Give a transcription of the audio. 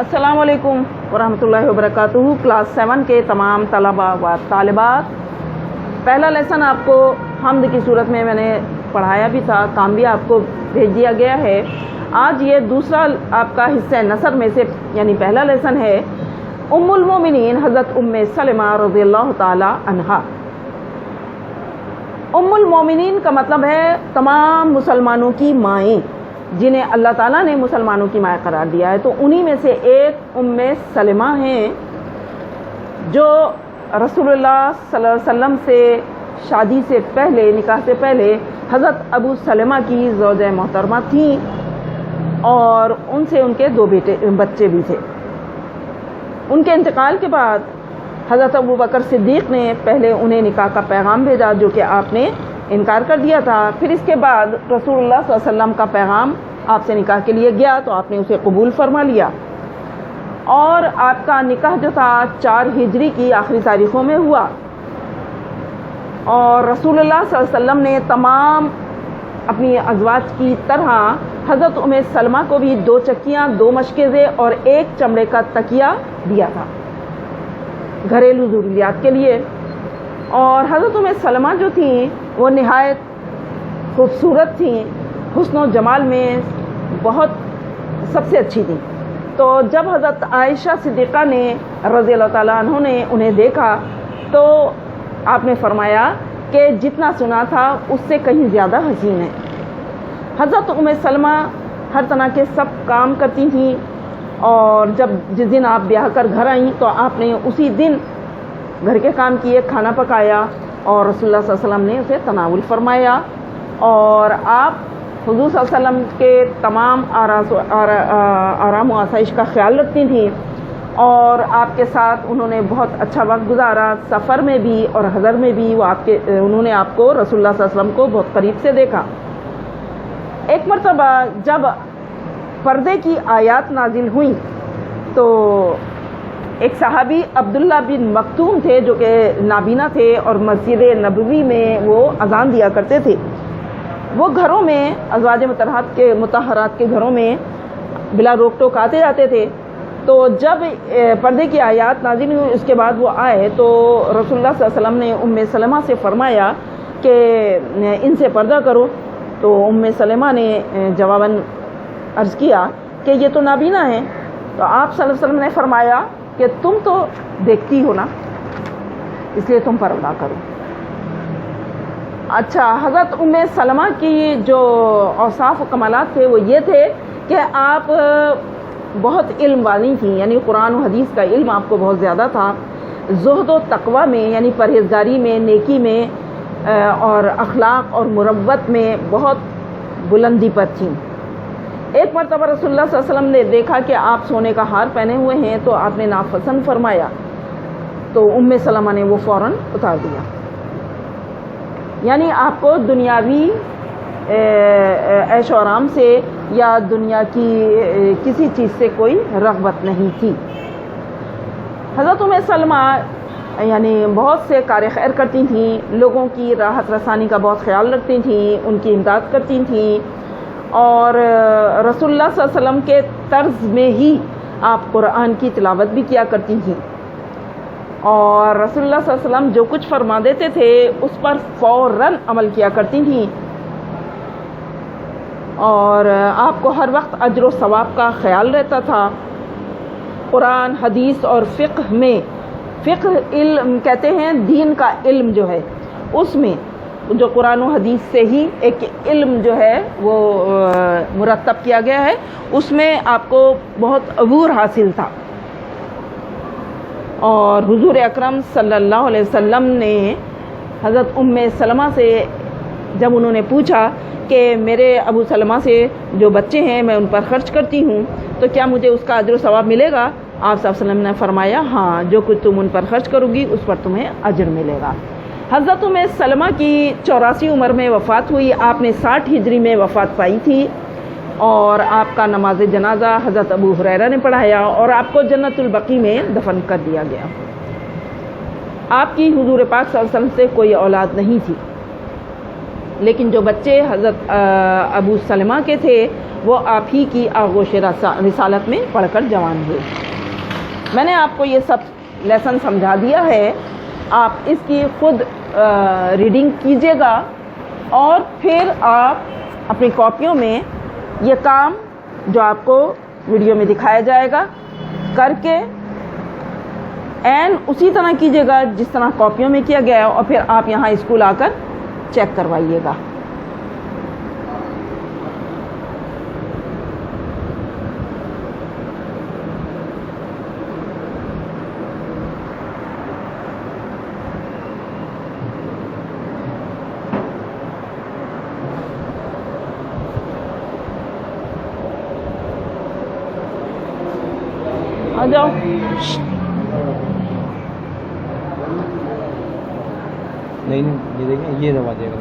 السلام علیکم ورحمۃ اللہ وبرکاتہ۔ کلاس 7 کے تمام طلباء و طالبات، پہلا لیسن آپ کو حمد کی صورت میں نے پڑھایا بھی تھا، کام بھی آپ کو بھیج دیا گیا ہے۔ آج یہ دوسرا آپ کا حصہ نثر میں سے یعنی پہلا لیسن ہے ام المومنین حضرت ام سلمہ رضی اللہ تعالی عنہا۔ ام المومنین کا مطلب ہے تمام مسلمانوں کی مائیں، جنہیں اللہ تعالیٰ نے مسلمانوں کی مائیں قرار دیا ہے۔ تو انہی میں سے ایک ام سلمہ ہیں جو رسول اللہ صلی اللہ علیہ وسلم سے شادی سے پہلے، نکاح سے پہلے حضرت ابو سلمہ کی زوجہ محترمہ تھیں، اور ان سے ان کے 2 بچے بھی تھے۔ ان کے انتقال کے بعد حضرت ابو بکر صدیق نے پہلے انہیں نکاح کا پیغام بھیجا، جو کہ آپ نے انکار کر دیا تھا۔ پھر اس کے بعد رسول اللہ صلی اللہ علیہ وسلم کا پیغام آپ سے نکاح کے لیے گیا تو آپ نے اسے قبول فرما لیا، اور آپ کا نکاح جو تھا 4 ہجری کی آخری تاریخوں میں ہوا، اور رسول اللہ صلی اللہ علیہ وسلم نے تمام اپنی ازواج کی طرح حضرت ام سلمہ کو بھی 2 چکیاں، 2 مشکیزیں اور 1 چمڑے کا تکیہ دیا تھا گھریلو ضروریات کے لیے۔ اور حضرت ام سلمہ جو تھیں وہ نہایت خوبصورت تھیں، حسن و جمال میں بہت سب سے اچھی تھیں۔ تو جب حضرت عائشہ صدیقہ نے رضی اللہ تعالیٰ عنہ نے انہیں دیکھا تو آپ نے فرمایا کہ جتنا سنا تھا اس سے کہیں زیادہ حسین ہے۔ حضرت ام سلمہ ہر طرح کے سب کام کرتی تھیں، اور جس دن آپ بیاہ کر گھر آئیں تو آپ نے اسی دن گھر کے کام کیے، کھانا پکایا، اور رسول اللہ صلی اللہ علیہ وسلم نے اسے تناول فرمایا، اور آپ حضور صلی اللہ علیہ وسلم کے تمام آرام و آسائش کا خیال رکھتی تھیں، اور آپ کے ساتھ انہوں نے بہت اچھا وقت گزارا، سفر میں بھی اور حضر میں بھی انہوں نے آپ کو رسول اللہ صلی اللہ علیہ وسلم کو بہت قریب سے دیکھا۔ ایک مرتبہ جب پردے کی آیات نازل ہوئیں تو ایک صحابی عبداللہ بن مکتوم تھے جو کہ نابینا تھے، اور مسجد نبوی میں وہ اذان دیا کرتے تھے۔ وہ گھروں میں ازواج مطہرات کے گھروں میں بلا روک ٹوک آتے جاتے تھے۔ تو جب پردے کی آیات نازل ہوئی اس کے بعد وہ آئے تو رسول اللہ صلی اللہ علیہ وسلم نے ام سلمہ سے فرمایا کہ ان سے پردہ کرو۔ تو ام سلمہ نے جواباً عرض کیا کہ یہ تو نابینا ہیں۔ تو آپ صلی اللہ علیہ وسلم نے فرمایا کہ تم تو دیکھتی ہو نا، اس لیے تم پردہ کرو۔ اچھا، حضرت ام سلمہ کی جو اوصاف و کمالات تھے وہ یہ تھے کہ آپ بہت علم والی تھیں، یعنی قرآن و حدیث کا علم آپ کو بہت زیادہ تھا۔ زہد و تقوی میں یعنی پرہیزگاری میں، نیکی میں، اور اخلاق اور مروت میں بہت بلندی پر تھیں۔ ایک مرتبہ رسول اللہ صلی اللہ علیہ وسلم نے دیکھا کہ آپ سونے کا ہار پہنے ہوئے ہیں تو آپ نے ناپسند فرمایا، تو ام سلمہ نے وہ فوراً اتار دیا۔ یعنی آپ کو دنیاوی عیش و آرام سے یا دنیا کی کسی چیز سے کوئی رغبت نہیں تھی۔ حضرت ام سلمہ یعنی بہت سے کار خیر کرتی تھیں، لوگوں کی راحت رسانی کا بہت خیال رکھتی تھیں، ان کی امداد کرتی تھیں، اور رسول اللہ صلی اللہ علیہ وسلم کے طرز میں ہی آپ قرآن کی تلاوت بھی کیا کرتی تھیں، اور رسول اللہ صلی اللہ علیہ وسلم جو کچھ فرما دیتے تھے اس پر فوراً عمل کیا کرتی تھیں، اور آپ کو ہر وقت اجر و ثواب کا خیال رہتا تھا۔ قرآن، حدیث اور فقہ میں، فقہ علم کہتے ہیں دین کا علم جو ہے، اس میں جو قرآن و حدیث سے ہی ایک علم جو ہے وہ مرتب کیا گیا ہے، اس میں آپ کو بہت عبور حاصل تھا۔ اور حضور اکرم صلی اللہ علیہ وسلم نے حضرت ام سلمہ سے جب انہوں نے پوچھا کہ میرے ابو سلمہ سے جو بچے ہیں میں ان پر خرچ کرتی ہوں تو کیا مجھے اس کا اجر و ثواب ملے گا؟ آپ صلی اللہ علیہ وسلم نے فرمایا ہاں، جو کچھ تم ان پر خرچ کرو گی اس پر تمہیں اجر ملے گا۔ حضرت ام سلمہ کی 84 عمر میں وفات ہوئی، آپ نے 60 ہجری میں وفات پائی تھی، اور آپ کا نماز جنازہ حضرت ابو ہریرہ نے پڑھایا، اور آپ کو جنت البقیع میں دفن کر دیا گیا۔ آپ کی حضور پاک صلی اللہ علیہ وسلم سے کوئی اولاد نہیں تھی۔ لیکن جو بچے حضرت ابو سلمہ کے تھے وہ آپ ہی کی آغوش رسالت میں پڑھ کر جوان ہوئے۔ میں نے آپ کو یہ سب لیسن سمجھا دیا ہے، آپ اس کی خود ریڈنگ کیجیے گا اور پھر آپ اپنی کاپیوں میں یہ کام جو آپ کو ویڈیو میں دکھایا جائے گا کر کے اسی طرح کیجیے گا جس طرح کاپیوں میں کیا گیا ہے، اور پھر آپ یہاں اسکول آ کر چیک کروائیے گا۔ آ جاؤ۔ نہیں یہ دیکھیں، یہ دبا دے گا۔